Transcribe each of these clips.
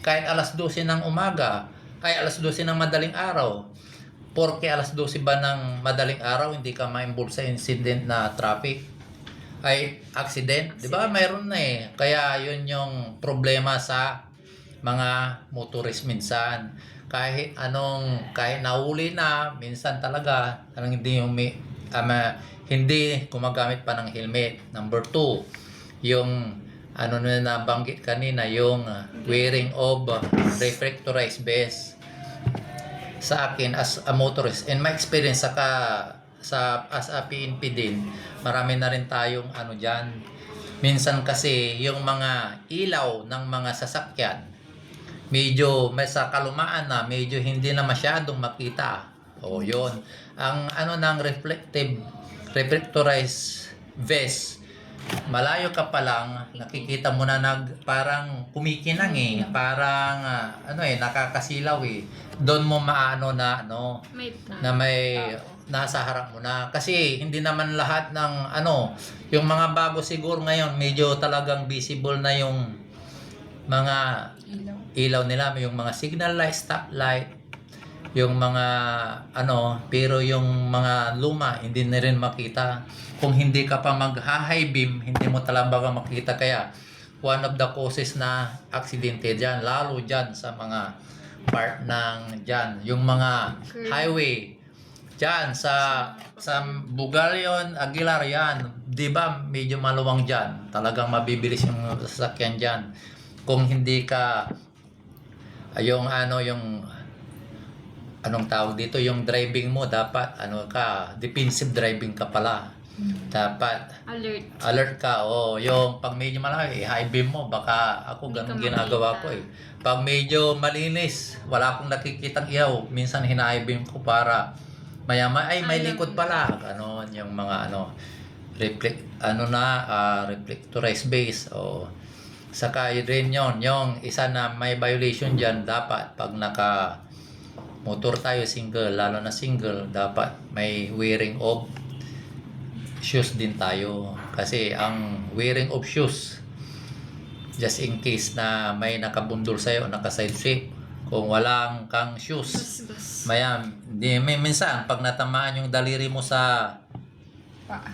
kahit alas 12 ng umaga, ay alas 12 ng madaling araw, porke alas 12 ba ng madaling araw, hindi ka ma-involve sa incident na traffic, ay accident. Di ba? Mayroon na eh. Kaya yun yung problema sa mga motorist minsan. Kahit nahuli na, minsan talaga, hindi gumagamit pa ng helmet. Number 2, yung na nabanggit kanina, yung wearing of reflectorized vest. Sa akin as a motorist, in my experience as a PNP din, marami na rin tayong diyan. Minsan kasi yung mga ilaw ng mga sasakyan, medyo may sa kalumaan na, medyo hindi na masyadong makita. O yun, ang ng reflectorized vest, malayo ka pa lang, nakikita mo na parang kumikinang eh, parang nakakasilaw eh. Doon mo maano na may nasa harap mo na. Kasi hindi naman lahat ng yung mga bago siguro ngayon, medyo talagang visible na yung mga ilaw nila, yung mga signal light, stop light, yung mga pero yung mga luma, hindi na rin makita. Kung hindi ka pa mag-high beam, hindi mo talaga makita. Kaya one of the causes na aksidente dyan, lalo dyan sa mga part ng dyan, yung mga highway dyan sa Bugalyon, Aguilar yan, di ba medyo maluwang dyan, talagang mabibilis yung sasakyan dyan. Kung hindi ka yung anong tawag dito, yung driving mo dapat defensive driving ka pala. Dapat alert ka. Yung pag medyo malaki, high beam mo, baka ako ganun ginagawa ko eh. Pag medyo malinis, wala akong nakikitang iyaw, minsan hina-high beam ko para maya-maya ay may likod pala. Yung mga reflectorized base saka rin yung isa na may violation dyan, dapat pag naka motor tayo single, lalo na single, dapat may wearing of shoes din tayo. Kasi ang wearing of shoes, just in case na may nakabundol sa'yo, naka-side sweep, kung walang kang shoes, minsan pag natamaan yung daliri mo sa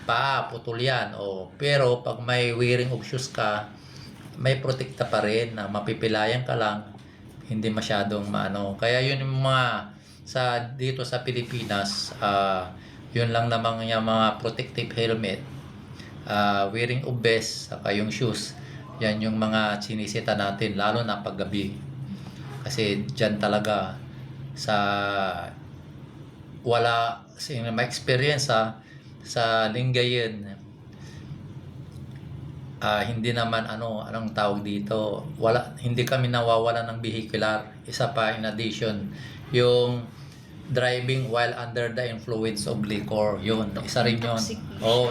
paa, putol yan. Pero pag may wearing of shoes ka, may protekta pa rin, na mapipilayan ka lang, hindi masyadong Kaya yun yung mga dito sa Pilipinas, yun lang namang yung mga protective helmet, wearing of vest, saka yung shoes. Yan yung mga sinisita natin, lalo na paggabi. Kasi dyan talaga may experience sa Lingayen, hindi naman anong tawag dito, hindi kami nawawala ng vehicular. Isa pa in addition, yung driving while under the influence of liquor, yun isa rin yun.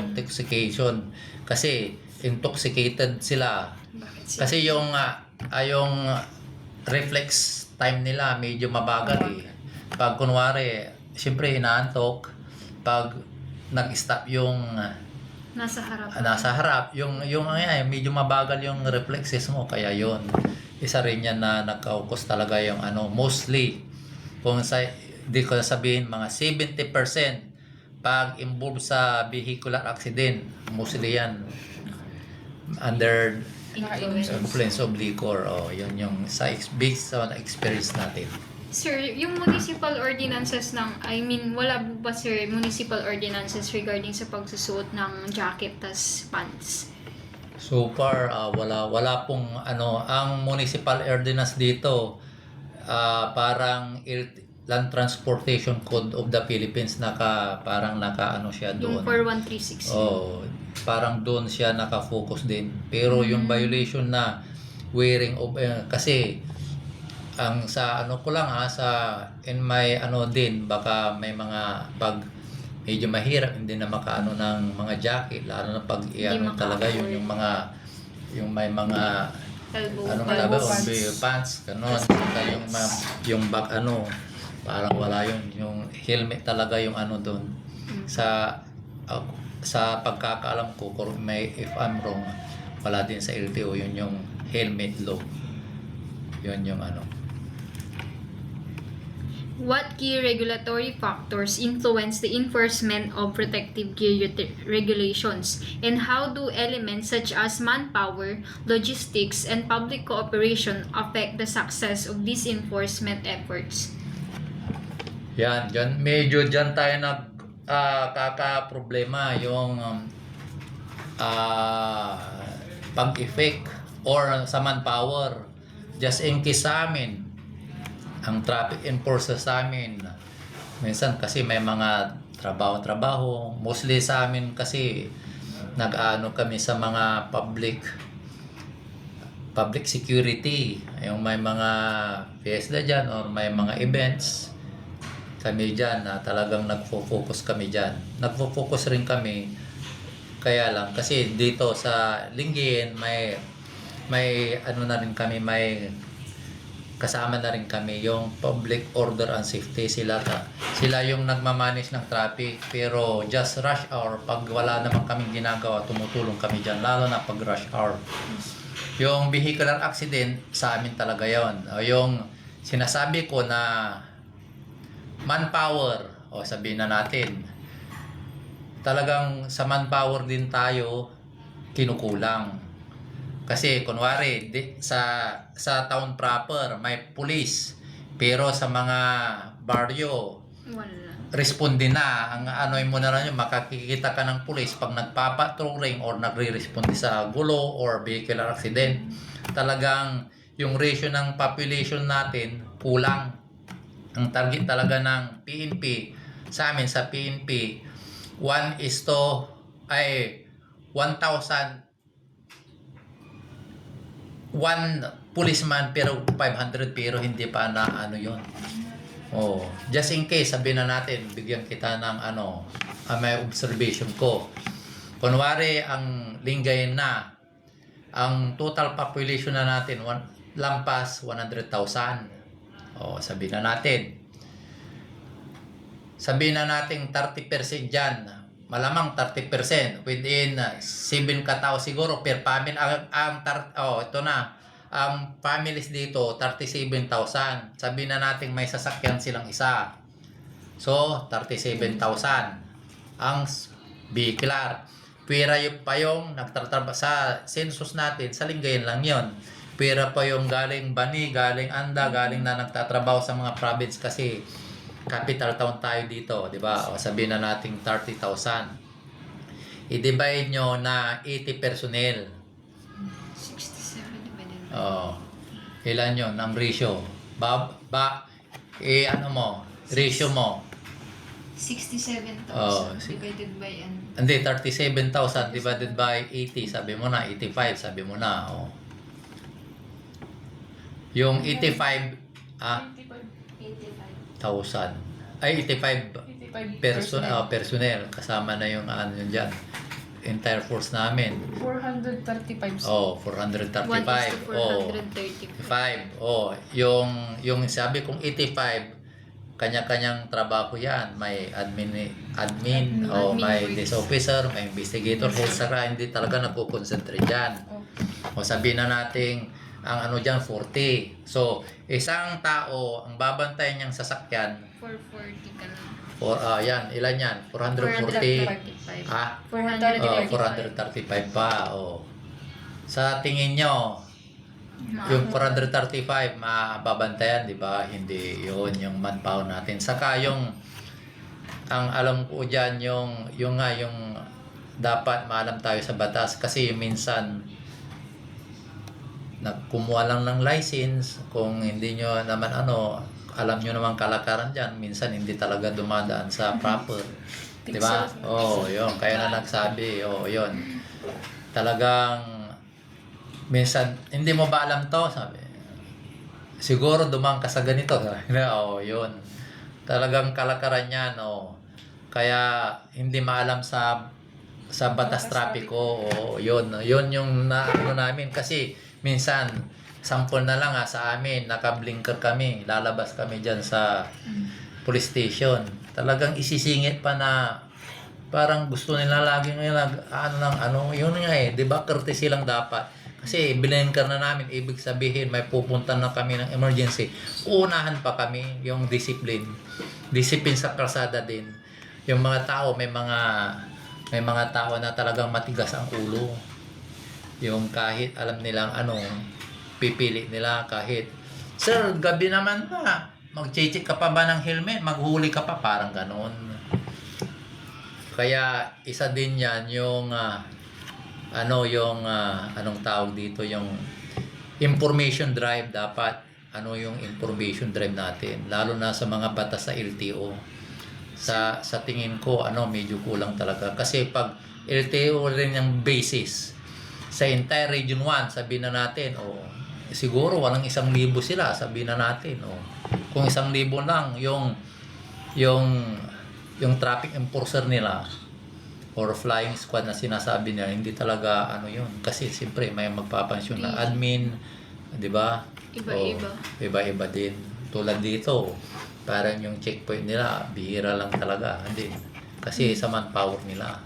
Intoxication. Kasi intoxicated sila. Kasi yung reflex time nila medyo mabagal eh. Pag kunwari, siyempre inaantok, pag nag-stop yung nasa harap, yung medyo mabagal yung reflexes mo. Kaya yun, isa rin yan na nagkaukos talaga yung mostly, kung di ko sabihin, mga 70% pag involved sa vehicular accident, mostly yan under influence of liquor. Yun yung based on experience natin. Sir, yung municipal ordinances wala ba sir municipal ordinances regarding sa pagsusuot ng jacket tas pants? So far, wala pong ang municipal ordinance dito, parang Land Transportation Code of the Philippines, parang naka siya doon. Yung 41360. Parang doon siya naka-focus din. Pero yung violation na wearing of kasi ang sa ko lang in my din, baka may mga pag medyo mahirap hindi na makaano ng mga jacket, lalo na pag talaga yung may mga pants ganon, yung back parang wala yung helmet talaga yung doon. Sa pagkakaalam ko, if I'm wrong, wala din sa LTO yung helmet law. Yun yung ano. What key regulatory factors influence the enforcement of protective gear regulations, and how do elements such as manpower, logistics, and public cooperation affect the success of these enforcement efforts? Yan, medyo dyan tayo kaka-problema yung pag-effect or sa manpower. Just in case sa amin, ang traffic enforcer sa amin, minsan kasi may mga trabaho, mostly sa amin kasi nag-ano kami sa mga public security, yung may mga fiesta dyan or may mga events, kami dyan na talagang nagfo-focus kami dyan. Nagfo-focus rin kami, kaya lang kasi dito sa Lingayen may ano na rin kami, may kasama na rin kami yung public order and safety. Sila yung nagmamanage ng traffic, pero just rush hour, pag wala naman kaming ginagawa, tumutulong kami dyan, lalo na pag rush hour. Yung vehicular accident, sa amin talaga yon. O yung sinasabi ko na manpower, o sabihin na natin, talagang sa manpower din tayo kinukulang. Kasi kunwari sa town proper may police, pero sa mga baryo Wala. responde na. Ang ano mo na lang, makakikita ka ng police pag nagpapatrolling or nagre-responde sa gulo or vehicular accident. Talagang yung ratio ng population natin kulang. Ang target talaga ng PNP sa amin, sa PNP 1 policeman pero 500, pero hindi pa na ano yun. Oh, just in case, sabihin na natin, bigyan kita ng ano, may observation ko. Kunwari, ang Lingayen na, ang total population na natin, lampas 100,000. Oh, sabihin na natin. Sabihin na natin 30% dyan. Malamang 30%. Within 7 katao siguro per family. Ito na. Ang families dito, 37,000. Sabihin na natin may sasakyan silang isa. So, 37,000. Ang vehicular. Pera pa yung nagtatrabaho sa census natin, sa Lingayen lang yon. Pera pa yung galing Bani, galing Anda, galing na nagtatrabaho sa mga province kasi capital town tayo dito, di ba? O sabihin na natin 30,000. I-divide nyo na 80 personnel. 67 divided by... Oh, ilan yun ang ratio? Ano mo? Ratio mo? 67,000 divided by Hindi, 37,000 divided by 80. Sabi mo na, 85. Sabi mo na, oh. Yung 85, 1,000. Ay, 85 personnel. Kasama na yung ano yun dyan. Entire force namin. 435. Oh, 435. 1:435. Oh, yung sabi kong 85, kanya-kanyang trabaho yan. May admin, may desk officer, may investigator, etc. Hindi talaga nagko-concentrate dyan. O sabihin na natin, ang ano dyan, 40. So, isang tao, ang babantayan niyang sasakyan, 440 ka na. yan, ilan yan? 440. 435. 435 pa. Oh. Sa tingin nyo, yung 435 mababantayan, di ba? Hindi yun yung manpower natin. Saka yung ang alam ko diyan yung dapat maalam tayo sa batas kasi minsan nagkumuha lang ng license, kung hindi nyo naman alam nyo naman kalakaran diyan, minsan hindi talaga dumadaan sa proper. Di ba? Oh, yun. Kaya na nagsabi, yun. Talagang minsan, hindi mo ba alam to? Sabi, siguro dumang ka sa ganito. Yun. Talagang kalakaran yan, Kaya, hindi maalam sa batas trapiko, yun. Yun yung namin. Kasi, minsan, sample na lang sa amin, naka-blinker kami, lalabas kami dyan sa police station. Talagang isisingit pa na parang gusto nila lagi yun nga di ba, courtesy lang dapat. Kasi binanker na namin, ibig sabihin may pupunta na kami ng emergency. Uunahan pa kami yung discipline. Discipline sa kalsada din. Yung mga tao, may mga tao na talagang matigas ang ulo. Yung kahit alam nilang pipili nila kahit, "Sir, gabi naman na. Mag-check ka pa ba ng helmet? Maghuli ka pa," parang ganon. Kaya isa din yan yung anong tawag dito, yung information drive. Dapat yung information drive natin, lalo na sa mga batas sa LTO. Sa tingin ko medyo kulang talaga, kasi pag LTO rin yung basis sa entire Region 1, sabihin na natin siguro walang 1,000 sila, sabihin na natin kung 1,000 lang yung traffic enforcer nila or flying squad na sinasabi nila, hindi talaga yun, kasi siyempre may magpapansyon na admin, di ba? Iba-iba. Iba-iba din. Tulad dito, parang yung checkpoint nila bihira lang talaga, hindi, kasi sa manpower nila.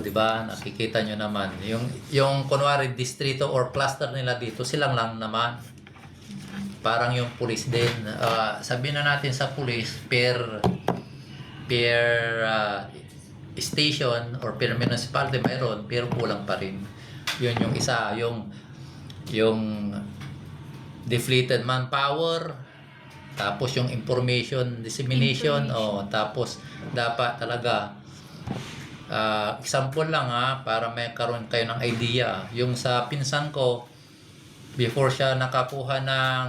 Di ba? Nakikita nyo naman yung kunwari distrito or cluster nila dito, silang lang naman. Parang yung police din, sabihin na natin sa police per station or per municipality mayroon, pero kulang pa rin. Yun yung isa, yung defleeted manpower, tapos yung information dissemination, tapos dapat talaga example lang para may karoon kayo ng idea. Yung sa pinsan ko, before siya nakakuha ng